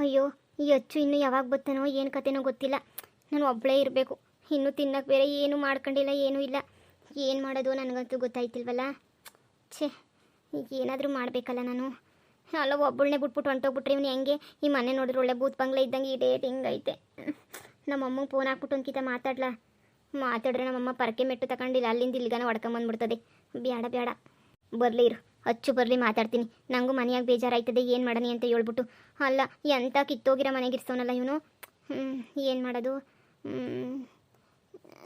ಅಯ್ಯೋ ಈ ಅಚ್ಚು ಇನ್ನು ಯಾವಾಗ ಬರ್ತಾನೋ ಏನು ಕತೆನೋ ಗೊತ್ತಿಲ್ಲ. ನಾನು ಒಬ್ಬಳೇ ಇರಬೇಕು. ಇನ್ನೂ ತಿನ್ನಕ್ಕೆ ಬೇರೆ ಏನೂ ಮಾಡ್ಕೊಂಡಿಲ್ಲ, ಏನೂ ಇಲ್ಲ. ಏನು ಮಾಡೋದು ನನಗಂತೂ ಗೊತ್ತಾಯ್ತಿಲ್ವಲ್ಲ. ಛೇ, ಏನಾದರೂ ಮಾಡಬೇಕಲ್ಲ ನಾನು. ಅಲ್ಲ ಒಬ್ಬಳನ್ನೇ ಬಿಟ್ಬಿಟ್ಟು ಹೊಂಟೋಗ್ಬಿಟ್ರೆ ಇವನು ಹೆಂಗೆ? ಈ ಮನೆ ನೋಡಿದ್ರೆ ಒಳ್ಳೆ ಬೂತ್ ಬಂಗ್ಲೆ ಇದ್ದಂಗೆ ಈ ಡೇಟ್ ಹಿಂಗೈತೆ. ನಮ್ಮಮ್ಮಗೆ ಫೋನ್ ಹಾಕ್ಬಿಟ್ಟು ಒಂದ್ಕಿತ ಮಾತಾಡಿದ್ರೆ ನಮ್ಮಮ್ಮ ಪರಕೆ ಮೆಟ್ಟು ತಗೊಂಡಿಲ್ಲ, ಅಲ್ಲಿಂದ ಇಲ್ಲಿಗಾನ ಹೊಡ್ಕೊಂಬಂದ್ಬಿಡ್ತದೆ. ಬೇಡ ಬೇಡ, ಬರಲಿ ಇರು, ಅಚ್ಚು ಬರಲಿ, ಮಾತಾಡ್ತೀನಿ. ನನಗೂ ಮನೆಯಾಗ ಬೇಜಾರಾಯ್ತದೆ, ಏನು ಮಾಡನಿ ಅಂತ ಹೇಳ್ಬಿಟ್ಟು. ಅಲ್ಲ ಎಂಥ ಕಿತ್ತೋಗಿರೋ ಮನೆಗೆ ಇರ್ಸೋನಲ್ಲ ಇವನು. ಏನು ಮಾಡೋದು?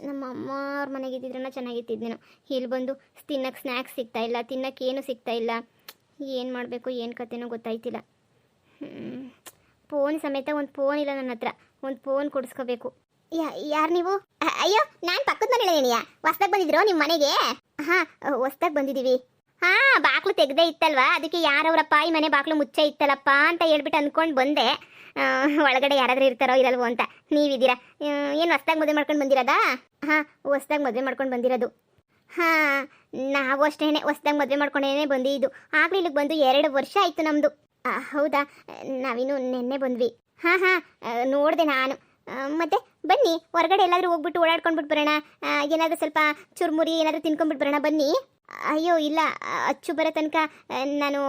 ನಮ್ಮ ಅಮ್ಮ ಅವ್ರ ಮನೆಗೆ ಇದ್ದಿದ್ರನ್ನ ಚೆನ್ನಾಗಿತ್ತಿದ್ದೇನೋ. ಇಲ್ಲಿ ಬಂದು ತಿನ್ನಕ್ಕೆ ಸ್ನ್ಯಾಕ್ಸ್ ಸಿಗ್ತಾಯಿಲ್ಲ, ತಿನ್ನಕ್ಕೆ ಏನು ಸಿಗ್ತಾಯಿಲ್ಲ. ಏನು ಮಾಡಬೇಕು ಏನು ಕತೆನೋ ಗೊತ್ತಾಯ್ತಿಲ್ಲ. ಫೋನ್ ಸಮೇತ ಒಂದು ಫೋನ್ ಇಲ್ಲ ನನ್ನ ಹತ್ರ. ಒಂದು ಫೋನ್ ಕೊಡಿಸ್ಕೋಬೇಕು. ಯಾರು ನೀವು? ಅಯ್ಯೋ, ನಾನು ಪಕ್ಕದ ಮನೇಲಿ ಏನಿಯಾ? ಹೊಸ್ದಾಗಿ ಬಂದಿದ್ರು ನಿಮ್ಮ ಮನೆಗೆ? ಹಾಂ, ಹೊಸ್ದಾಗಿ ಬಂದಿದ್ದೀವಿ. ಹಾಂ, ಬಾಕ್ಲು ತೆಗ್ದೇ ಇತ್ತಲ್ವಾ, ಅದಕ್ಕೆ ಯಾರವ್ರಪ್ಪ ಈ ಮನೆ ಬಾಕ್ಲು ಮುಚ್ಚೆ ಇತ್ತಲ್ಲಪ್ಪ ಅಂತ ಹೇಳ್ಬಿಟ್ಟು ಅಂದ್ಕೊಂಡು ಬಂದೆ. ಒಳಗಡೆ ಯಾರಾದರೂ ಇರ್ತಾರೋ ಇರಲ್ವೋ ಅಂತ. ನೀವಿದ್ದೀರಾ? ಏನು ಹೊಸ್ದಾಗಿ ಮದುವೆ ಮಾಡ್ಕೊಂಡು ಬಂದಿರೋದಾ? ಹಾಂ, ಹೊಸ್ದಾಗಿ ಮದುವೆ ಮಾಡ್ಕೊಂಡು ಬಂದಿರೋದು. ಹಾಂ, ನಾವು ಅಷ್ಟೇ ಹೊಸ್ದಾಗಿ ಮದುವೆ ಮಾಡ್ಕೊಂಡೇನೆ ಬಂದಿದ್ದು. ಆಗಲೂ ಇಲ್ಲಿಗೆ ಬಂದು 2 ವರ್ಷ ಆಯಿತು ನಮ್ಮದು. ಹೌದಾ? ನಾವಿನ್ನು ನೆನ್ನೆ ಬಂದ್ವಿ. ಹಾಂ ಹಾಂ, ನೋಡಿದೆ ನಾನು. ಮತ್ತೆ ಬನ್ನಿ, ಹೊರಗಡೆ ಎಲ್ಲಾದರೂ ಹೋಗ್ಬಿಟ್ಟು ಓಡಾಡ್ಕೊಂಡ್ಬಿಟ್ಟು ಬರೋಣ. ಏನಾದರೂ ಸ್ವಲ್ಪ ಚುರುಮುರಿ ಏನಾದರೂ ತಿನ್ಕೊಂಡ್ಬಿಟ್ಟು ಬರೋಣ ಬನ್ನಿ. ಅಯ್ಯೋ ಇಲ್ಲ, ಅಚ್ಚು ಬರೋ ತನಕ ನಾನು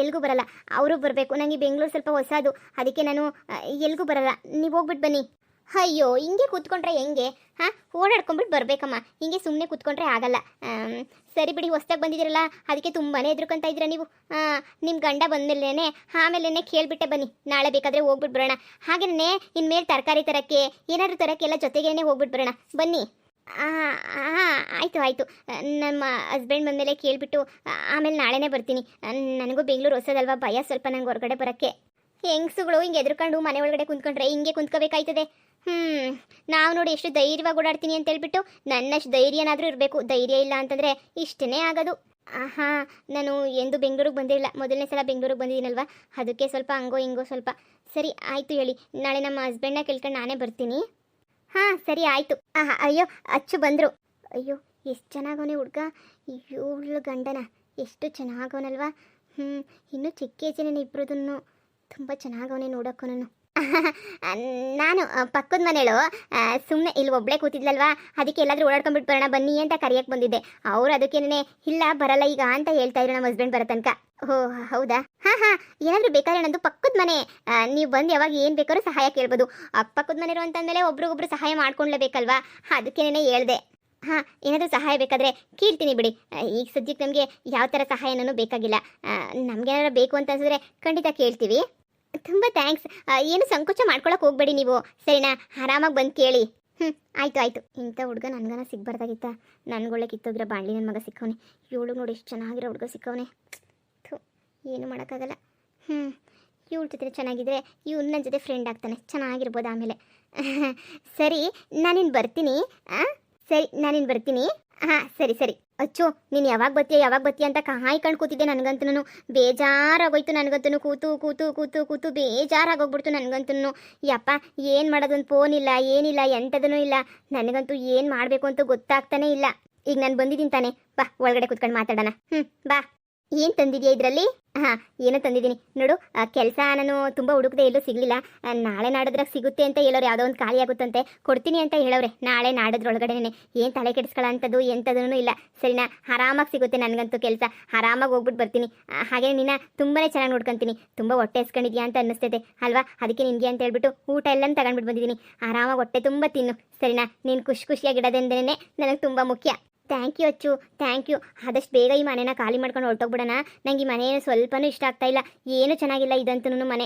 ಎಲ್ಗೂ ಬರಲ್ಲ. ಅವರು ಬರಬೇಕು. ನನಗೆ ಬೆಂಗಳೂರು ಸ್ವಲ್ಪ ಹೊಸದು, ಅದಕ್ಕೆ ನಾನು ಎಲ್ಗೂ ಬರಲ್ಲ. ನೀವು ಹೋಗ್ಬಿಟ್ಟು ಬನ್ನಿ. ಅಯ್ಯೋ, ಹಿಂಗೆ ಕೂತ್ಕೊಂಡ್ರೆ ಹೆಂಗೆ? ಹಾಂ, ಓಡಾಡ್ಕೊಂಡ್ಬಿಟ್ಟು ಬರಬೇಕಮ್ಮ. ಹಿಂಗೆ ಸುಮ್ಮನೆ ಕೂತ್ಕೊಂಡ್ರೆ ಆಗಲ್ಲ. ಸರಿ ಬಿಡಿ, ಹೊಸ್ದಾಗಿ ಬಂದಿದ್ದೀರಲ್ಲ ಅದಕ್ಕೆ ತುಂಬಾ ಎದ್ರುಕೊಂತ ಇದ್ದೀರಾ ನೀವು. ನಿಮ್ಮ ಗಂಡ ಬಂದಮೇಲೆ ಆಮೇಲೆ ಕೇಳಿಬಿಟ್ಟೆ ಬನ್ನಿ. ನಾಳೆ ಬೇಕಾದರೆ ಹೋಗ್ಬಿಟ್ಟು ಬರೋಣ. ಹಾಗೆಯೇ ಇನ್ಮೇಲೆ ತರಕಾರಿ ತರಕ್ಕೆ ಏನಾದರೂ ತರಕ್ಕೆ ಎಲ್ಲ ಜೊತೆಗೇನೆ ಹೋಗ್ಬಿಟ್ಟು ಬರೋಣ ಬನ್ನಿ. ಹಾಂ, ಆಯಿತು. ನಮ್ಮ ಹಸ್ಬೆಂಡ್ ಬಂದಮೇಲೆ ಕೇಳಿಬಿಟ್ಟು ಆಮೇಲೆ ನಾಳೆನೇ ಬರ್ತೀನಿ. ನನಗೂ ಬೆಂಗಳೂರು ಹೊಸದಲ್ವಾ, ಭಯ ಸ್ವಲ್ಪ ನಂಗೆ ಹೊರಗಡೆ ಬರೋಕ್ಕೆ. ಹೆಂಗಸುಗಳು ಹಿಂಗೆ ಎದ್ರುಕೊಂಡು ಮನೆ ಒಳಗಡೆ ಕುಂತ್ಕೊಂಡ್ರೆ ಹಿಂಗೆ ಕುಂತ್ಕೋಬೇಕಾಯ್ತದೆ. ನಾವು ನೋಡಿ ಎಷ್ಟು ಧೈರ್ಯವಾಗಿ ಓಡಾಡ್ತೀನಿ ಅಂತ ಹೇಳ್ಬಿಟ್ಟು ನನ್ನಷ್ಟು ಧೈರ್ಯನಾದರೂ ಇರಬೇಕು. ಧೈರ್ಯ ಇಲ್ಲ ಅಂತಂದರೆ ಇಷ್ಟೇ ಆಗೋದು. ಹಾಂ, ನಾನು ಎಂದು ಬೆಂಗಳೂರಿಗೆ ಬಂದಿರಲಿಲ್ಲ, ಮೊದಲನೇ ಸಲ ಬೆಂಗಳೂರಿಗೆ ಬಂದಿದ್ದೀನಲ್ವ, ಅದಕ್ಕೆ ಸ್ವಲ್ಪ ಹಂಗೋ ಹಿಂಗೋ ಸ್ವಲ್ಪ. ಸರಿ ಆಯಿತು, ಹೇಳಿ. ನಾಳೆ ನಮ್ಮ ಹಸ್ಬೆಂಡ್ನ ಕೇಳ್ಕೊಂಡು ನಾನೇ ಬರ್ತೀನಿ. ಹಾಂ ಸರಿ ಆಯಿತು. ಅಯ್ಯೋ, ಅಚ್ಚು ಬಂದರು. ಅಯ್ಯೋ, ಎಷ್ಟು ಚೆನ್ನಾಗವನೇ ಹುಡುಗ. ಇವಳು ಗಂಡನ ಎಷ್ಟು ಚೆನ್ನಾಗವನಲ್ವಾ. ಇನ್ನೂ ಚಿಕ್ಕ ಏಜೇನೇನು ಇಬ್ಬರದನ್ನು. ತುಂಬ ಚೆನ್ನಾಗವನೇ ನೋಡೋಕ್ಕೂ. ನಾನು ಪಕ್ಕದ ಮನೇಳು ಸುಮ್ಮನೆ ಇಲ್ಲಿ ಒಬ್ಬಳೇ ಕೂತಿದ್ಲಲ್ವಾ, ಅದಕ್ಕೆ ಎಲ್ಲಾದರೂ ಓಡಾಡ್ಕೊಂಡ್ಬಿಟ್ಟು ಬರೋಣ ಬನ್ನಿ ಅಂತ ಕರೆಯೋಕ್ಕೆ ಬಂದಿದ್ದೆ. ಅವರು ಅದಕ್ಕೇನೆ ಇಲ್ಲ ಬರಲ್ಲ ಈಗ ಅಂತ ಹೇಳ್ತಾ ಇದ್ರು ನಮ್ಮ ಹಸ್ಬೆಂಡ್ ಬರೋ ತನಕ. ಓ ಹೌದಾ? ಹಾಂ, ಏನಾದರೂ ಬೇಕಾದ್ರೆ ನಂದು ಪಕ್ಕದ ಮನೆ. ನೀವು ಬಂದು ಯಾವಾಗ ಏನು ಬೇಕಾದ್ರೂ ಸಹಾಯ ಕೇಳ್ಬೋದು. ಪಕ್ಕದ ಮನೆಯವರು ಅಂತಂದಮೇಲೆ ಒಬ್ರಿಗೊಬ್ರು ಸಹಾಯ ಮಾಡ್ಕೊಳ್ಳೇಬೇಕಲ್ವಾ, ಅದಕ್ಕೇನೆ ಹೇಳ್ದೆ. ಹಾಂ, ಏನಾದರೂ ಸಹಾಯ ಬೇಕಾದರೆ ಕೇಳ್ತೀನಿ ಬಿಡಿ. ಈಗ ಸದ್ಯಕ್ಕೆ ನಮಗೆ ಯಾವ ಥರ ಸಹಾಯನೂ ಬೇಕಾಗಿಲ್ಲ. ನಮಗೇನಾದ್ರು ಬೇಕು ಅಂತ ಅನ್ಸಿದ್ರೆ ಖಂಡಿತ ಕೇಳ್ತೀವಿ. ತುಂಬ ಥ್ಯಾಂಕ್ಸ್. ಏನು ಸಂಕೋಚ ಮಾಡ್ಕೊಳಕ್ಕೆ ಹೋಗಬೇಡಿ ನೀವು, ಸರಿನಾ? ಆರಾಮಾಗಿ ಬಂದು ಕೇಳಿ. ಆಯಿತು. ಇಂಥ ಹುಡುಗ ನನಗನ ಸಿಗ್ಬಾರ್ದಾಗಿತ್ತ. ನನಗೊಳ್ಳೆ ಕಿತ್ತೋಗಿರೋ ಬಾಣಲಿ ನನ್ನ ಮಗ ಸಿಕ್ಕವನೆ. ಇವಳು ನೋಡಿ ಎಷ್ಟು ಚೆನ್ನಾಗಿರೋ ಹುಡುಗ ಸಿಕ್ಕವನೆ. ಏನು ಮಾಡೋಕ್ಕಾಗಲ್ಲ. ಇವಳ ಜೊತೆ ಚೆನ್ನಾಗಿದ್ರೆ ಇವ್ನು ನನ್ನ ಜೊತೆ ಫ್ರೆಂಡ್ ಆಗ್ತಾನೆ, ಚೆನ್ನಾಗಿರ್ಬೋದು ಆಮೇಲೆ. ಸರಿ, ನಾನಿನ್ನು ಬರ್ತೀನಿ. ಹಾಂ ಸರಿ. ಅಚ್ಚು, ನೀನು ಯಾವಾಗ ಬರ್ತೀಯ ಅಂತ ಕಾಯ್ಕೊಂಡು ಕೂತಿದ್ದೆ. ನನಗಂತೂ ಬೇಜಾರಾಗೋಯ್ತು. ಕೂತು ಬೇಜಾರಾಗೋಗ್ಬಿಡ್ತು ನನಗಂತೂ. ಯಪ್ಪ, ಏನು ಮಾಡೋದು? ಒಂದು ಫೋನ್ ಇಲ್ಲ, ಏನಿಲ್ಲ, ಎಂಥದೂ ಇಲ್ಲ. ನನಗಂತೂ ಏನು ಮಾಡಬೇಕು ಅಂತ ಗೊತ್ತಾಗ್ತಾನೆ ಇಲ್ಲ. ಈಗ ನಾನು ಬಂದಿದ್ದೀನಿ ತಾನೆ, ಬಾ ಒಳಗಡೆ ಕೂತ್ಕೊಂಡು ಮಾತಾಡೋಣ. ಬಾ. ಏನು ತಂದಿದ್ಯಾ ಇದರಲ್ಲಿ? ಹಾಂ, ಏನೋ ತಂದಿದ್ದೀನಿ ನೋಡು. ಕೆಲಸ ನಾನು ತುಂಬ ಹುಡುಕದೆ ಎಲ್ಲೂ ಸಿಗಲಿಲ್ಲ. ನಾಳೆ ನಾಡಿದ್ರಾಗ ಸಿಗುತ್ತೆ ಅಂತ ಹೇಳೋರು. ಯಾವುದೋ ಒಂದು ಖಾಲಿ ಆಗುತ್ತಂತೆ, ಕೊಡ್ತೀನಿ ಅಂತ ಹೇಳೋರೆ. ನಾಳೆ ನಾಡಿದ್ರೊಳಗಡೆನೆ. ಏನು ತಲೆ ಕೆಡಿಸ್ಕೊಳ್ಳೋ ಅಂಥದ್ದು ಎಂಥದೂ ಇಲ್ಲ, ಸರಿನಾ? ಆರಾಮಾಗಿ ಸಿಗುತ್ತೆ ನನಗಂತೂ ಕೆಲಸ. ಆರಾಮಾಗಿ ಹೋಗ್ಬಿಟ್ಟು ಬರ್ತೀನಿ. ಹಾಗೆ ನಿನ್ನ ತುಂಬಾ ಚೆನ್ನಾಗಿ ನೋಡ್ಕೊತೀನಿ. ತುಂಬ ಹೊಟ್ಟೆ ಎಸ್ಕೊಂಡಿದ್ಯಾ ಅಂತ ಅನ್ನಿಸ್ತೈತೆ ಅಲ್ವಾ, ಅದಕ್ಕೆ ನಿನಗೆ ಅಂತ ಹೇಳ್ಬಿಟ್ಟು ಊಟ ಎಲ್ಲನೂ ತಗೊಂಡ್ಬಿಟ್ಟು ಬಂದಿದ್ದೀನಿ. ಆರಾಮಾಗಿ ಹೊಟ್ಟೆ ತುಂಬ ತಿನ್ನು, ಸರಿನಾ? ನೀನು ಖುಷಿಯಾಗಿಡೋದಂದ್ರೆ ನನಗೆ ತುಂಬ ಮುಖ್ಯ. ಥ್ಯಾಂಕ್ ಯು ಅಚ್ಚು, ಥ್ಯಾಂಕ್ ಯು. ಆದಷ್ಟು ಬೇಗ ಈ ಮನೇನ ಖಾಲಿ ಮಾಡ್ಕೊಂಡು ಹೊರಟೋಗ್ಬಿಡೋಣ. ನಂಗೆ ಈ ಮನೆ ಸ್ವಲ್ಪನೂ ಇಷ್ಟ ಆಗ್ತಾಯಿಲ್ಲ, ಏನೂ ಚೆನ್ನಾಗಿಲ್ಲ ಇದಂತೂ ಮನೆ.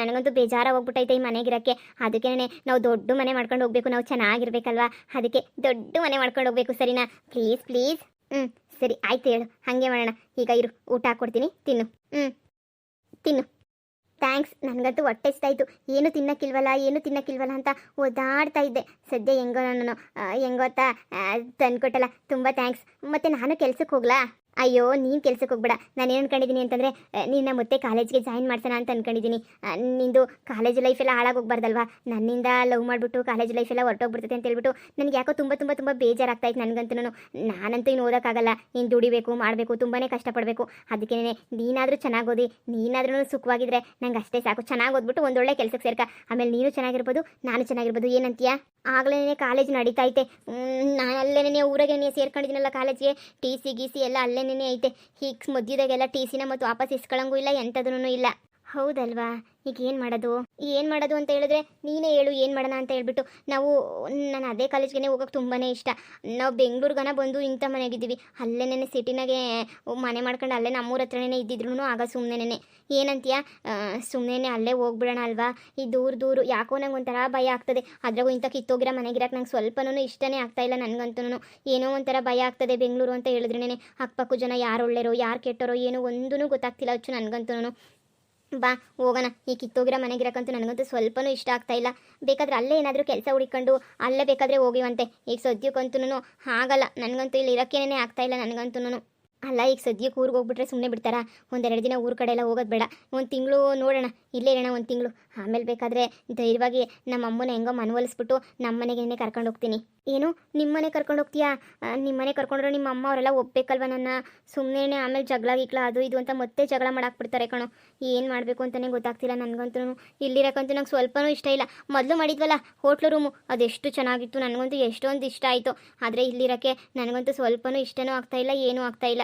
ನನಗಂತೂ ಬೇಜಾರಾಗಿ ಹೋಗ್ಬಿಟ್ಟೈತೆ ಈ ಮನೆಗಿರೋಕ್ಕೆ. ಅದಕ್ಕೇ ನಾವು ದೊಡ್ಡ ಮನೆ ಮಾಡ್ಕೊಂಡು ಹೋಗಬೇಕು, ನಾವು ಚೆನ್ನಾಗಿರ್ಬೇಕಲ್ವಾ, ಅದಕ್ಕೆ ದೊಡ್ಡ ಮನೆ ಮಾಡ್ಕೊಂಡು ಹೋಗಬೇಕು, ಸರಿನಾ? ಪ್ಲೀಸ್. ಸರಿ ಆಯ್ತು, ಹೇಳು, ಹಾಗೆ ಮಾಡೋಣ. ಈಗ ಇರು, ಊಟ ಹಾಕ್ಕೊಡ್ತೀನಿ, ತಿನ್ನು. ತಿನ್ನು. ಥ್ಯಾಂಕ್ಸ್. ನನಗಂತೂ ಹೊಟ್ಟೆ ಇಷ್ಟಾಯಿತು. ಏನು ತಿನ್ನಕ್ಕಿಲ್ವಲ್ಲ ಅಂತ ಓದಾಡ್ತಾ ಇದ್ದೆ. ಸದ್ಯ ಹೆಂಗೋತ್ತಾ ತಂದ್ಕೊಟ್ಟಲ್ಲ, ತುಂಬ ಥ್ಯಾಂಕ್ಸ್. ಮತ್ತು ನಾನು ಕೆಲ್ಸಕ್ಕೆ ಹೋಗ್ಲಾ? ಅಯ್ಯೋ ನೀನು ಕೆಲ್ಸಕ್ಕೆ ಹೋಗ್ಬೇಡ. ನಾನು ಏನು ಅನ್ಕೊಂಡಿದ್ದೀನಿ ಅಂತಂದರೆ ನಿನ್ನ ಮತ್ತೆ ಕಾಲೇಜ್ಗೆ ಜಾಯಿನ್ ಮಾಡ್ಸೋಣ ಅಂತ ಅನ್ಕೊಂಡಿದ್ದೀನಿ. ನಿಂದು ಕಾಲೇಜ್ ಲೈಫ್ ಎಲ್ಲ ಹಾಳಾಗೋಗ್ಬಾರ್ದಲ್ವಾ. ನನ್ನಿಂದ ಲವ್ ಮಾಡಿಬಿಟ್ಟು ಕಾಲೇಜ್ ಲೈಫ್ ಎಲ್ಲ ಹೊರಟೋಗ್ಬಿಡ್ತೈತೆ ಅಂತ ಹೇಳ್ಬಿಟ್ಟು ನನಗೆ ಯಾಕೋ ತುಂಬ ತುಂಬ ತುಂಬ ಬೇಜಾರಾಗ್ತಾಯಿತ್ತು ನನಗಂತೂ. ನಾನಂತೂ ಇನ್ನು ಓದೋಕ್ಕಾಗಲ್ಲ, ಇನ್ನು ದುಡಿಬೇಕು ಮಾಡಬೇಕು, ತುಂಬಾ ಕಷ್ಟಪಡಬೇಕು. ಅದಕ್ಕೆ ನೀನಾದರೂ ಚೆನ್ನಾಗಿ ಓದಿ, ನೀನಾದ್ರೂ ಸುಖವಾಗಿದ್ರೆ ನಂಗೆ ಅಷ್ಟೇ ಸಾಕು. ಚೆನ್ನಾಗಿ ಓದ್ಬಿಟ್ಟು ಒಂದೊಳ್ಳೆ ಕೆಲಸಕ್ಕೆ ಸೇರ್ಕ, ಆಮೇಲೆ ನೀನು ಚೆನ್ನಾಗಿರ್ಬೋದು ನಾನು ಚೆನ್ನಾಗಿರ್ಬೋದು. ಏನಂತೀಯ? ಆಗಲೇ ಕಾಲೇಜ್ ನಡೀತೈತೆ. ನಾನು ಅಲ್ಲೇನೇ ಊರಾಗೇನೆ ಸೇರ್ಕೊಂಡಿದ್ದೀನಲ್ಲ ಕಾಲೇಜ್ಗೆ. ಟಿ ಸಿ ಗೀಸಿ ಎಲ್ಲ ಅಲ್ಲೇನೇ ಐತೆ. ಹೀಗೆ ಮಧ್ಯದಾಗೆಲ್ಲ ಟಿ ಸಿನ ಮತ್ತು ವಾಪಸ್ ಇಸ್ಕೊಳ್ಳಂಗೂ ಇಲ್ಲ, ಎಂಥದೂ ಇಲ್ಲ. ಹೌದಲ್ವಾ? ಈಗ ಏನು ಮಾಡೋದು ಅಂತ ಹೇಳಿದ್ರೆ ನೀನೇ ಹೇಳು, ಏನು ಮಾಡೋಣ ಅಂತ ಹೇಳ್ಬಿಟ್ಟು. ನಾನು ಅದೇ ಕಾಲೇಜ್ಗೆ ಹೋಗೋಕೆ ತುಂಬಾ ಇಷ್ಟ. ನಾವು ಬೆಂಗಳೂರಿಗನ ಬಂದು ಇಂಥ ಮನೆಗಿದ್ದೀವಿ, ಅಲ್ಲೇನೇ ಸಿಟಿನಾಗೆ ಮನೆ ಮಾಡ್ಕೊಂಡು ಅಲ್ಲೇ ನಮ್ಮೂರ ಹತ್ರನೇ ಇದ್ದಿದ್ರು ಆಗ ಸುಮ್ಮನೆ ಏನಂತೀಯ? ಸುಮ್ಮನೆ ಅಲ್ಲೇ ಹೋಗ್ಬಿಡೋಣ ಅಲ್ವಾ? ಈ ದೂರ ಯಾಕೋ ನಂಗೆ ಒಂಥರ ಭಯ ಆಗ್ತದೆ. ಅದ್ರಾಗೂ ಇಂಥ ಕಿತ್ತೋಗಿರೋ ಮನೆಗಿರಕ್ಕೆ ನಂಗೆ ಸ್ವಲ್ಪನೂ ಇಷ್ಟನೇ ಆಗ್ತಾಯಿಲ್ಲ. ನನಗಂತೂ ಏನೋ ಒಂಥರ ಭಯ ಆಗ್ತದೆ. ಬೆಂಗಳೂರು ಅಂತ ಹೇಳಿದ್ರೇ ಅಕ್ಕಪಕ್ಕ ಜನ ಯಾರು ಒಳ್ಳೆಯರೋ ಯಾರು ಕೆಟ್ಟರೋ ಏನೋ ಒಂದೂ ಗೊತ್ತಾಗ್ತಿಲ್ಲ ಅಚ್ಚು ನನಗಂತೂ. ಬಾ ಹೋಗೋಣ. ಈ ಕಿತ್ತೋಗಿರೋ ಮನೆಗಿರಕ್ಕಂತೂ ನನಗಂತೂ ಸ್ವಲ್ಪನೂ ಇಷ್ಟ ಆಗ್ತಾಯಿಲ್ಲ. ಬೇಕಾದ್ರೆ ಅಲ್ಲೇ ಏನಾದರೂ ಕೆಲಸ ಹುಡುಕೊಂಡು ಅಲ್ಲೇ ಬೇಕಾದರೆ ಹೋಗಿವಂತೆ. ಈಗ ಸದ್ಯಕ್ಕಂತೂ ಆಗಲ್ಲ, ನನಗಂತೂ ಇಲ್ಲಿ ಇರೋಕ್ಕೇನೆ ಆಗ್ತಾಯಿಲ್ಲ ನನಗಂತೂ. ಅಲ್ಲ, ಈಗ ಸದ್ಯಕ್ಕೆ ಊರಿಗೆ ಹೋಗ್ಬಿಟ್ರೆ ಸುಮ್ಮನೆ ಬಿಡ್ತಾರಾ? ಒಂದೆರಡು ದಿನ ಊರ ಕಡೆ ಎಲ್ಲ ಹೋಗೋದು ಬೇಡ. ಒಂದು ತಿಂಗಳು ನೋಡೋಣ, ಇಲ್ಲೇ ಇರೋಣ ಒಂದು ತಿಂಗಳು. ಆಮೇಲೆ ಬೇಕಾದರೆ ಧೈರ್ಯವಾಗಿ ನಮ್ಮ ಅಮ್ಮನ ಹೆಂಗೋ ಮನವೊಲಿಸ್ಬಿಟ್ಟು ನಮ್ಮ ಮನೆಗೇನೆ ಕರ್ಕೊಂಡು ಹೋಗ್ತೀನಿ. ಏನು ನಿಮ್ಮ ಮನೆ ಕರ್ಕೊಂಡು ಹೋಗ್ತೀಯಾ? ನಿಮ್ಮ ಮನೆ ಕರ್ಕೊಂಡ್ರೆ ನಿಮ್ಮ ಅಮ್ಮ ಅವರೆಲ್ಲ ಒಪ್ಪಬೇಕಲ್ವ ನನ್ನ? ಸುಮ್ಮನೆ ಆಮೇಲೆ ಜಗಳ ಗಿಗ್ಲ ಅದು ಇದು ಅಂತ ಮತ್ತೆ ಜಗಳ ಮಾಡಾಕ್ಬಿಡ್ತಾರೆ ಕಣೋ. ಏನು ಮಾಡಬೇಕು ಅಂತಲೇ ಗೊತ್ತಾಗ್ತಿಲ್ಲ ನನಗಂತೂ. ಇಲ್ಲಿರೋಕ್ಕಂತೂ ನಂಗೆ ಸ್ವಲ್ಪನೂ ಇಷ್ಟ ಇಲ್ಲ. ಮೊದಲು ಮಾಡಿದ್ವಲ್ಲ ಹೋಟ್ಲು ರೂಮು, ಅದೆಷ್ಟು ಚೆನ್ನಾಗಿತ್ತು, ನನಗಂತೂ ಎಷ್ಟೊಂದು ಇಷ್ಟ ಆಯಿತು. ಆದರೆ ಇಲ್ಲಿರೋಕ್ಕೆ ನನಗಂತೂ ಸ್ವಲ್ಪನೂ ಇಷ್ಟನೂ ಆಗ್ತಾಯಿಲ್ಲ, ಏನೂ ಆಗ್ತಾಯಿಲ್ಲ.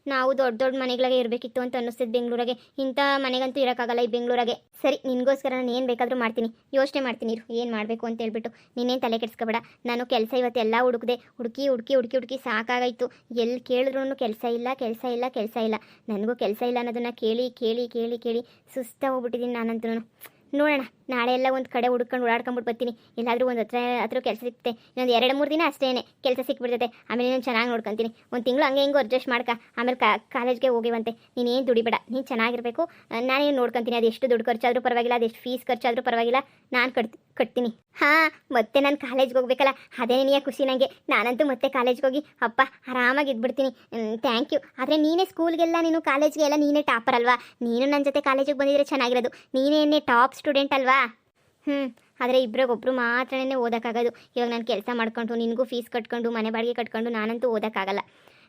ನಾವು ದೊಡ್ಡ ಮನೆಗಳಾಗೆ ಇರಬೇಕಿತ್ತು ಅಂತ ಅನ್ನಿಸ್ತಿದ್ದು ಬೆಂಗಳೂರಾಗೆ. ಇಂಥ ಮನೆಗಂತೂ ಇರೋಕ್ಕಾಗಲ್ಲ ಈ ಬೆಂಗಳೂರಾಗೆ. ಸರಿ, ನಿನಗೋಸ್ಕರ ನಾನು ಏನು ಬೇಕಾದರೂ ಮಾಡ್ತೀನಿ, ಯೋಚನೆ ಮಾಡ್ತೀನಿ ಇರು ಏನು ಮಾಡಬೇಕು ಅಂತ ಹೇಳ್ಬಿಟ್ಟು. ನೀನೇನು ತಲೆ ಕೆಡಿಸ್ಕೋಬೇಡ. ನಾನು ಕೆಲಸ ಇವತ್ತೆಲ್ಲ ಹುಡುಕಿ ಸಾಕಾಗಾಯಿತು. ಎಲ್ಲಿ ಕೇಳಿದ್ರೂ ಕೆಲಸ ಇಲ್ಲ. ನನಗೂ ಕೆಲಸ ಇಲ್ಲ ಅನ್ನೋದನ್ನು ಕೇಳಿ ಸುಸ್ತಾಗೋಗ್ಬಿಟ್ಟಿದ್ದೀನಿ ನಾನಂತೂ. ನೋಡೋಣ, ನಾಳೆ ಎಲ್ಲ ಒಂದು ಕಡೆ ಓಡಾಡ್ಕೊಂಬಿಟ್ಟು ಬರ್ತೀನಿ. ಎಲ್ಲಾದರೂ ಒಂದು ಹತ್ರ ಕೆಲಸ ಸಿಗುತ್ತೆ. ಇನ್ನೊಂದು 2-3 ದಿನ ಅಷ್ಟೇ ಕೆಲಸ ಸಿಕ್ಬಿಡ್ತೈತೆ. ಆಮೇಲೆ ನಾನು ಚೆನ್ನಾಗಿ ನೋಡ್ಕೊತೀನಿ. ಒಂದು ತಿಂಗಳು ಹಂಗೆ ಹಿಂಗೆ ಅಡ್ಜಸ್ಟ್ ಮಾಡ್ಕ. ಆಮೇಲೆ ಕಾಲೇಜ್ಗೆ ಹೋಗಿವಂತೆ. ನೀನೇನು ದುಡಿಬೇಡ, ನೀನು ಚೆನ್ನಾಗಿರಬೇಕು. ನಾನೇನು ನೋಡ್ಕೊತೀನಿ. ಅದೆಷ್ಟು ದುಡ್ಡು ಖರ್ಚಾದರೂ ಪರವಾಗಿಲ್ಲ, ಅದೆಷ್ಟು ಫೀಸ್ ಖರ್ಚಾದರೂ ಪರವಾಗಿಲ್ಲ, ನಾನು ಕಟ್ತೀನಿ. ಹಾಂ, ಮತ್ತೆ ನಾನು ಕಾಲೇಜ್ಗೆ ಹೋಗ್ಬೇಕಲ್ಲ, ಅದೇ ನಿನಗೆ ಖುಷಿ ನನಗೆ. ನಾನಂತೂ ಮತ್ತೆ ಕಾಲೇಜ್ಗೆ ಹೋಗಿ ಅಪ್ಪ ಆರಾಮಾಗಿ ಇದ್ಬಿಡ್ತೀನಿ. Thank you. ಆದರೆ ನೀನೇ ಸ್ಕೂಲ್ಗೆಲ್ಲ ನೀನು ಕಾಲೇಜ್ಗೆ ಎಲ್ಲ ನೀನೇ ಟಾಪರ್ ಅಲ್ವಾ? ನೀನು ನನ್ನ ಜೊತೆ ಕಾಲೇಜಿಗೆ ಬಂದಿದ್ರೆ ಚೆನ್ನಾಗಿರೋದು. ನೀನೇ ಟಾಪ್ ಸ್ಟೂಡೆಂಟ್ ಅಲ್ವಾ? ಆದರೆ ಇಬ್ಬರಿಗೊಬ್ರು ಮಾತ್ರನೇ ಓದೋಕ್ಕಾಗೋದು. ಇವಾಗ ನಾನು ಕೆಲಸ ಮಾಡ್ಕೊಂಡು ನಿನಗೂ ಫೀಸ್ ಕಟ್ಕೊಂಡು ಮನೆ ಬಾಡಿಗೆ ಕಟ್ಕೊಂಡು ನಾನಂತೂ ಓದೋಕ್ಕಾಗಲ್ಲ.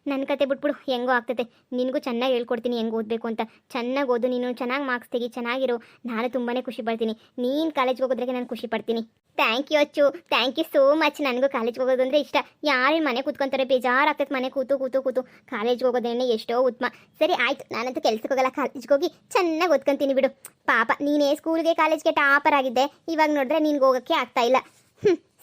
ನನ್ನ ಕತೆ ಬಿಟ್ಬಿಡು, ಹೆಂಗೋ ಆಗ್ತದೆ. ನಿನಗೂ ಚೆನ್ನಾಗಿ ಹೇಳ್ಕೊಡ್ತೀನಿ ಹೆಂಗೆ ಓದಬೇಕು ಅಂತ. ಚೆನ್ನಾಗಿ ಓದು, ನೀನು ಚೆನ್ನಾಗಿ ಮಾರ್ಕ್ಸ್ ತೆಗಿ, ಚೆನ್ನಾಗಿರು. ನಾನು ತುಂಬಾ ಖುಷಿ ಪಡ್ತೀನಿ. ನೀನು ಕಾಲೇಜ್ಗೆ ಹೋಗೋದ್ರಾಗೆ ನಾನು ಖುಷಿ ಪಡ್ತೀನಿ. ಥ್ಯಾಂಕ್ ಯು ಅಚ್ಚು, ಥ್ಯಾಂಕ್ ಯು ಸೋ ಮಚ್. ನನಗೂ ಕಾಲೇಜ್ಗೆ ಹೋಗೋದು ಅಂದರೆ ಇಷ್ಟ. ಯಾರು ಮನೆ ಕೂತ್ಕೊಂತಾರೆ, ಬೇಜಾರಾಗ್ತೈತೆ ಮನೆ ಕೂತು. ಕಾಲೇಜ್ಗೆ ಹೋಗೋದೇನೆ ಎಷ್ಟೋ ಉತ್ತಮ. ಸರಿ ಆಯಿತು, ನಾನಂತೂ ಕೆಲ್ಸಕ್ಕೆ ಹೋಗಲ್ಲ, ಕಾಲೇಜ್ಗೆ ಹೋಗಿ ಚೆನ್ನಾಗಿ ಓದ್ಕೊತೀನಿ ಬಿಡು. ಪಾಪ ನೀನೇ ಸ್ಕೂಲ್ಗೆ ಕಾಲೇಜ್ಗೆ ಟಾಪರ್ ಆಗಿದ್ದೆ, ಇವಾಗ ನೋಡಿದ್ರೆ ನಿನ್ಗೆ ಹೋಗೋಕ್ಕೆ ಆಗ್ತಾಯಿಲ್ಲ.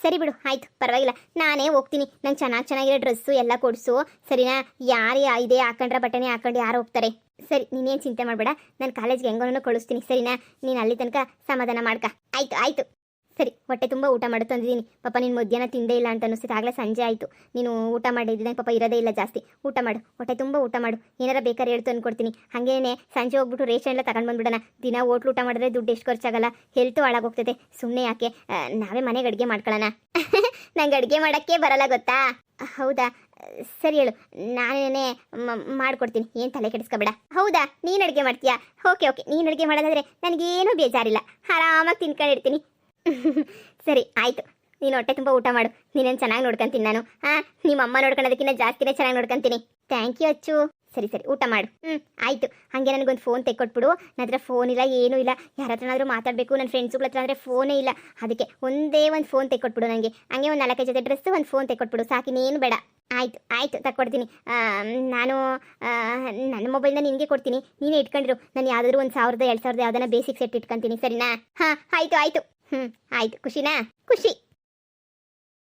ಸರಿ ಬಿಡು, ಆಯಿತು, ಪರವಾಗಿಲ್ಲ, ನಾನೇ ಹೋಗ್ತೀನಿ. ನಂಗೆ ಚೆನ್ನಾಗಿರೋ ಡ್ರೆಸ್ಸು ಎಲ್ಲ ಕೊಡಿಸು, ಸರಿನಾ? ಯಾರು ಇದೇ ಹಾಕೊಂಡ್ರೆ ಬಟ್ಟೆನೇ ಹಾಕೊಂಡು ಯಾರು ಹೋಗ್ತಾರೆ? ಸರಿ, ನೀನೇನು ಚಿಂತೆ ಮಾಡಬೇಡ, ನಾನು ಕಾಲೇಜ್ಗೆ ಹೆಂಗೋನೂ ಕಳಿಸ್ತೀನಿ, ಸರಿನಾ? ನೀನು ಅಲ್ಲಿ ತನಕ ಸಮಾಧಾನ ಮಾಡ್ಕ. ಆಯಿತು. ಸರಿ, ಹೊಟ್ಟೆ ತುಂಬ ಊಟ ಮಾಡಿ ತಂದಿದ್ದೀನಿ. ಪಾಪ ನೀನು ಮಧ್ಯಾಹ್ನ ತಿಂದೇ ಇಲ್ಲ ಅಂತ ಅನ್ನಿಸ್ತಿತ್ತು. ಆಗಲೇ ಸಂಜೆ ಆಯಿತು, ನೀನು ಊಟ ಮಾಡಿದ್ದೀನಿ. ಪಾಪ ಇರೋದೇ ಇಲ್ಲ ಜಾಸ್ತಿ. ಊಟ ಮಾಡು, ಹೊಟ್ಟೆ ತುಂಬ ಊಟ ಮಾಡು. ಏನಾರ ಬೇಕಾದ್ರೆ ಹೇಳ್ತು ಅಂದ್ಕೊಡ್ತೀನಿ. ಹಾಗೇನೆ ಸಂಜೆ ಹೋಗ್ಬಿಟ್ಟು ರೇಷನ್ ಎಲ್ಲ ತಗೊಂಡು ಬಂದ್ಬಿಡೋಣ. ದಿನ ಹೋಟ್ಲು ಊಟ ಮಾಡಿದ್ರೆ ದುಡ್ಡು ಎಷ್ಟು ಖರ್ಚಾಗಲ್ಲ, ಹೆಲ್ತು ಹಾಳಾಗೋಗ್ತದೆ. ಸುಮ್ಮನೆ ಯಾಕೆ, ನಾವೇ ಮನೆಗೆ ಅಡುಗೆ ಮಾಡ್ಕೊಳ್ಳೋಣ. ನಂಗೆ ಅಡುಗೆ ಮಾಡೋಕ್ಕೆ ಬರಲ್ಲ ಗೊತ್ತಾ? ಹೌದಾ? ಸರಿ ಹೇಳು, ನಾನೇನೇ ಮಾಡ್ಕೊಡ್ತೀನಿ, ಏನು ತಲೆ ಕೆಡಿಸ್ಕೊಬೇಡ. ಹೌದಾ, ನೀನು ಅಡುಗೆ ಮಾಡ್ತೀಯಾ? ಓಕೆ, ನೀನು ಅಡುಗೆ ಮಾಡೋದಾದರೆ ನನಗೇನೂ ಬೇಜಾರಿಲ್ಲ, ಆರಾಮಾಗಿ ತಿನ್ಕೊಂಡಿರ್ತೀನಿ. ಸರಿ ಆಯಿತು, ನೀನು ಹೊಟ್ಟೆ ತುಂಬ ಊಟ ಮಾಡು. ನೀನೇನು ಚೆನ್ನಾಗಿ ನೋಡ್ಕೊಂತೀನಿ ನಾನು. ನಿಮ್ಮ ಅಮ್ಮ ನೋಡ್ಕೊಳ್ಳೋದಕ್ಕಿಂತ ಜಾಸ್ತಿನೇ ಚೆನ್ನಾಗಿ ನೋಡ್ಕೊಂತೀನಿ. ಥ್ಯಾಂಕ್ ಯು ಅಚ್ಚು. ಸರಿ ಊಟ ಮಾಡು. ಆಯಿತು. ಹಾಗೆ ನನಗೊಂದು ಫೋನ್ ತೆಕ್ಕೊಟ್ಬಿಡು. ನನ್ನ ಹತ್ರ ಫೋನ್ ಇಲ್ಲ, ಏನೂ ಇಲ್ಲ. ಯಾರ ಹತ್ರನಾದರೂ ಮಾತಾಡಬೇಕು, ನನ್ನ ಫ್ರೆಂಡ್ಸುಗಳ ಹತ್ರ ಅಂದರೆ ಫೋನೇ ಇಲ್ಲ. ಅದಕ್ಕೆ ಒಂದೇ ಒಂದು ಫೋನ್ ತೆಕ್ಕೊಟ್ಬಿಡು ನನಗೆ. ಹಾಗೆ ಒಂದು 4 ಜೊತೆ ಡ್ರೆಸ್ಸು, ಒಂದು ಫೋನ್ ತೆಕ್ಕೊಟ್ಬಿಡು, ಸಾಕಿನೇನು ಬೇಡ. ಆಯಿತು ತಕ್ಕೊಡ್ತೀನಿ. ನಾನು ನನ್ನ ಮೊಬೈಲ್ನ ನಿನಗೆ ಕೊಡ್ತೀನಿ, ನೀನೇ ಇಟ್ಕೊಂಡಿರು. ನಾನು ಯಾವುದಾದ್ರೂ 1,000 2,000 ಯಾವುದನ್ನ ಬೇಸಿಕ್ ಸೆಟ್ ಇಟ್ಕೊತೀನಿ, ಸರಿನಾ? ಹಾಂ ಆಯಿತು. ಆಯಿತು, ಖುಷಿನಾ? ಖುಷಿ.